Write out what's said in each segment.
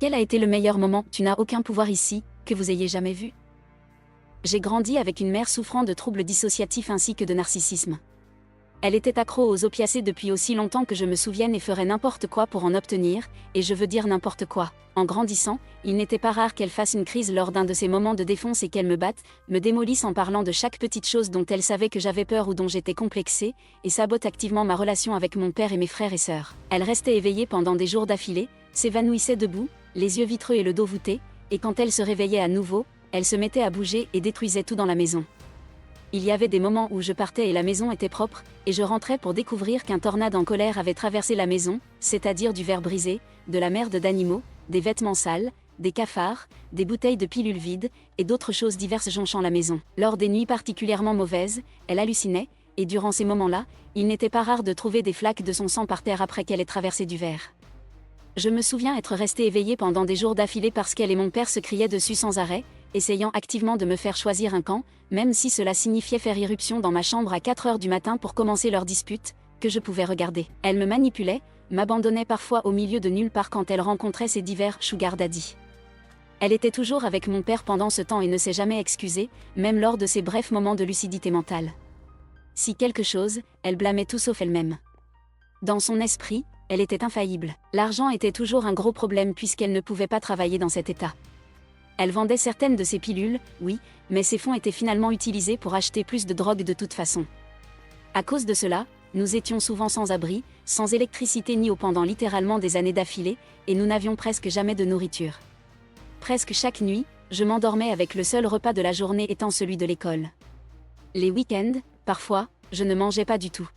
Quel a été le meilleur moment? Tu n'as aucun pouvoir ici, que vous ayez jamais vu. J'ai grandi avec une mère souffrant de troubles dissociatifs ainsi que de narcissisme. Elle était accro aux opiacés depuis aussi longtemps que je me souvienne et ferait n'importe quoi pour en obtenir, et je veux dire n'importe quoi. En grandissant, il n'était pas rare qu'elle fasse une crise lors d'un de ces moments de défonce et qu'elle me batte, me démolisse en parlant de chaque petite chose dont elle savait que j'avais peur ou dont j'étais complexée, et sabote activement ma relation avec mon père et mes frères et sœurs. Elle restait éveillée pendant des jours d'affilée, s'évanouissait debout, les yeux vitreux et le dos voûté, et quand elle se réveillait à nouveau, elle se mettait à bouger et détruisait tout dans la maison. Il y avait des moments où je partais et la maison était propre, et je rentrais pour découvrir qu'un tornade en colère avait traversé la maison, c'est-à-dire du verre brisé, de la merde d'animaux, des vêtements sales, des cafards, des bouteilles de pilules vides, et d'autres choses diverses jonchant la maison. Lors des nuits particulièrement mauvaises, elle hallucinait, et durant ces moments-là, il n'était pas rare de trouver des flaques de son sang par terre après qu'elle ait traversé du verre. Je me souviens être restée éveillée pendant des jours d'affilée parce qu'elle et mon père se criaient dessus sans arrêt, essayant activement de me faire choisir un camp, même si cela signifiait faire irruption dans ma chambre à 4 heures du matin pour commencer leur dispute, que je pouvais regarder. Elle me manipulait, m'abandonnait parfois au milieu de nulle part quand elle rencontrait ses divers sugar daddy. Elle était toujours avec mon père pendant ce temps et ne s'est jamais excusée, même lors de ces brefs moments de lucidité mentale. Si quelque chose, elle blâmait tout sauf elle-même. Dans son esprit, elle était infaillible. L'argent était toujours un gros problème puisqu'elle ne pouvait pas travailler dans cet état. Elle vendait certaines de ses pilules, oui, mais ces fonds étaient finalement utilisés pour acheter plus de drogue de toute façon. À cause de cela, nous étions souvent sans abri, sans électricité ni eau pendant littéralement des années d'affilée, et nous n'avions presque jamais de nourriture. Presque chaque nuit, je m'endormais avec le seul repas de la journée étant celui de l'école. Les week-ends, parfois, je ne mangeais pas du tout.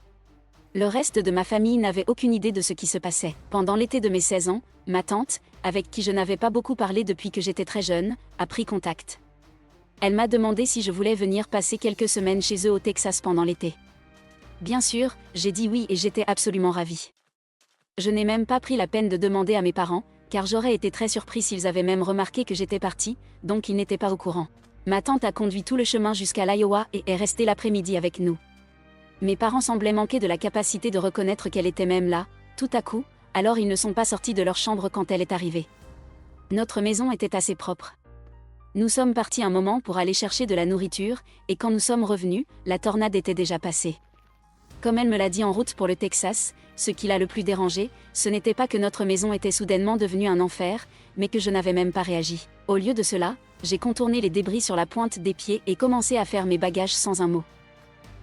Le reste de ma famille n'avait aucune idée de ce qui se passait. Pendant l'été de mes 16 ans, ma tante, avec qui je n'avais pas beaucoup parlé depuis que j'étais très jeune, a pris contact. Elle m'a demandé si je voulais venir passer quelques semaines chez eux au Texas pendant l'été. Bien sûr, j'ai dit oui et j'étais absolument ravie. Je n'ai même pas pris la peine de demander à mes parents, car j'aurais été très surpris s'ils avaient même remarqué que j'étais partie, donc ils n'étaient pas au courant. Ma tante a conduit tout le chemin jusqu'à l'Iowa et est restée l'après-midi avec nous. Mes parents semblaient manquer de la capacité de reconnaître qu'elle était même là, tout à coup, alors ils ne sont pas sortis de leur chambre quand elle est arrivée. Notre maison était assez propre. Nous sommes partis un moment pour aller chercher de la nourriture, et quand nous sommes revenus, la tornade était déjà passée. Comme elle me l'a dit en route pour le Texas, ce qui l'a le plus dérangé, ce n'était pas que notre maison était soudainement devenue un enfer, mais que je n'avais même pas réagi. Au lieu de cela, j'ai contourné les débris sur la pointe des pieds et commencé à faire mes bagages sans un mot.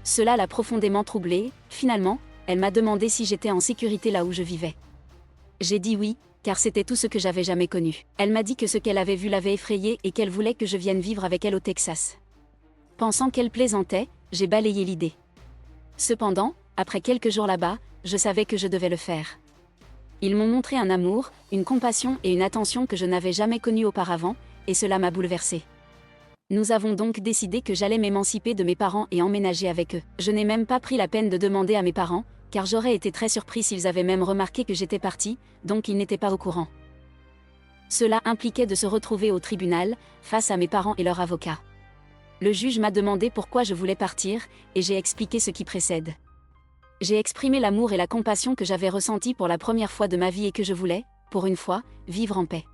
Cela l'a profondément troublée. Finalement, elle m'a demandé si j'étais en sécurité là où je vivais. J'ai dit oui, car c'était tout ce que j'avais jamais connu. Elle m'a dit que ce qu'elle avait vu l'avait effrayée et qu'elle voulait que je vienne vivre avec elle au Texas. Pensant qu'elle plaisantait, j'ai balayé l'idée. Cependant, après quelques jours là-bas, je savais que je devais le faire. Ils m'ont montré un amour, une compassion et une attention que je n'avais jamais connues auparavant, et cela m'a bouleversée. Nous avons donc décidé que j'allais m'émanciper de mes parents et emménager avec eux. Je n'ai même pas pris la peine de demander à mes parents, car j'aurais été très surpris s'ils avaient même remarqué que j'étais partie, donc ils n'étaient pas au courant. Cela impliquait de se retrouver au tribunal, face à mes parents et leur avocat. Le juge m'a demandé pourquoi je voulais partir, et j'ai expliqué ce qui précède. J'ai exprimé l'amour et la compassion que j'avais ressentis pour la première fois de ma vie et que je voulais, pour une fois, vivre en paix.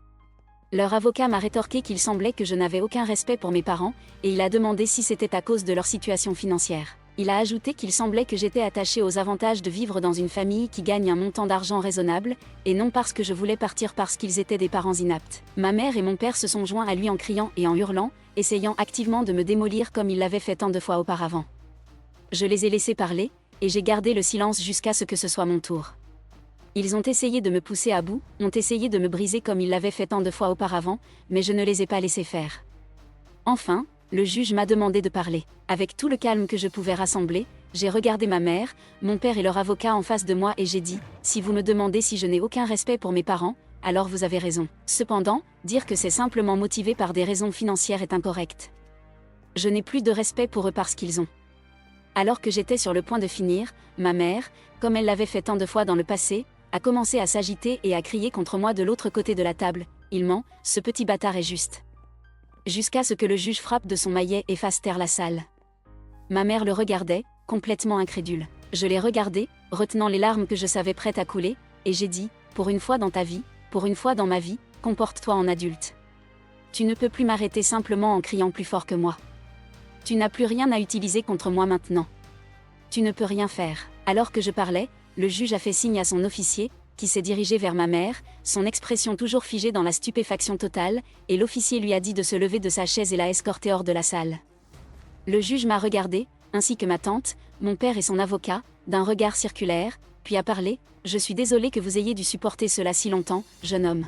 Leur avocat m'a rétorqué qu'il semblait que je n'avais aucun respect pour mes parents, et il a demandé si c'était à cause de leur situation financière. Il a ajouté qu'il semblait que j'étais attachée aux avantages de vivre dans une famille qui gagne un montant d'argent raisonnable, et non parce que je voulais partir parce qu'ils étaient des parents inaptes. Ma mère et mon père se sont joints à lui en criant et en hurlant, essayant activement de me démolir comme ils l'avaient fait tant de fois auparavant. Je les ai laissés parler, et j'ai gardé le silence jusqu'à ce que ce soit mon tour. Ils ont essayé de me pousser à bout, ont essayé de me briser comme ils l'avaient fait tant de fois auparavant, mais je ne les ai pas laissés faire. Enfin, le juge m'a demandé de parler. Avec tout le calme que je pouvais rassembler, j'ai regardé ma mère, mon père et leur avocat en face de moi et j'ai dit « Si vous me demandez si je n'ai aucun respect pour mes parents, alors vous avez raison. Cependant, dire que c'est simplement motivé par des raisons financières est incorrect. Je n'ai plus de respect pour eux parce qu'ils ont. » Alors que j'étais sur le point de finir, ma mère, comme elle l'avait fait tant de fois dans le passé, a commencé à s'agiter et à crier contre moi de l'autre côté de la table. Il ment, ce petit bâtard est juste. Jusqu'à ce que le juge frappe de son maillet et fasse taire la salle. Ma mère le regardait, complètement incrédule. Je l'ai regardé, retenant les larmes que je savais prêtes à couler, et j'ai dit, pour une fois dans ta vie, pour une fois dans ma vie, Comporte-toi en adulte. Tu ne peux plus m'arrêter simplement en criant plus fort que moi. Tu n'as plus rien à utiliser contre moi maintenant. Tu ne peux rien faire. » Alors que je parlais, le juge a fait signe à son officier, qui s'est dirigé vers ma mère, son expression toujours figée dans la stupéfaction totale, et l'officier lui a dit de se lever de sa chaise et l'a escorté hors de la salle. Le juge m'a regardé, ainsi que ma tante, mon père et son avocat, d'un regard circulaire, puis a parlé. « Je suis désolé que vous ayez dû supporter cela si longtemps, jeune homme.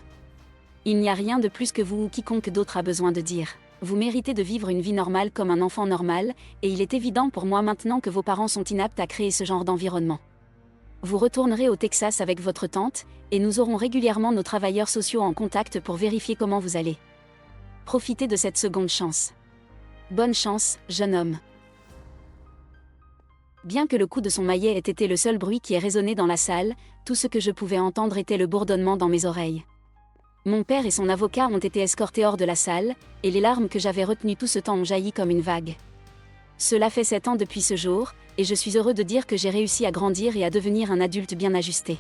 Il n'y a rien de plus que vous ou quiconque d'autre a besoin de dire. Vous méritez de vivre une vie normale comme un enfant normal, et il est évident pour moi maintenant que vos parents sont inaptes à créer ce genre d'environnement. Vous retournerez au Texas avec votre tante, et nous aurons régulièrement nos travailleurs sociaux en contact pour vérifier comment vous allez. Profitez de cette seconde chance. Bonne chance, jeune homme. » Bien que le coup de son maillet ait été le seul bruit qui ait résonné dans la salle, tout ce que je pouvais entendre était le bourdonnement dans mes oreilles. Mon père et son avocat ont été escortés hors de la salle, et les larmes que j'avais retenues tout ce temps ont jailli comme une vague. Cela fait 7 ans depuis ce jour, et je suis heureux de dire que j'ai réussi à grandir et à devenir un adulte bien ajusté.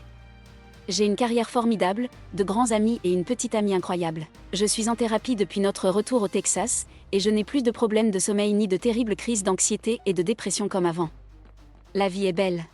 J'ai une carrière formidable, de grands amis et une petite amie incroyable. Je suis en thérapie depuis notre retour au Texas, et je n'ai plus de problèmes de sommeil ni de terribles crises d'anxiété et de dépression comme avant. La vie est belle.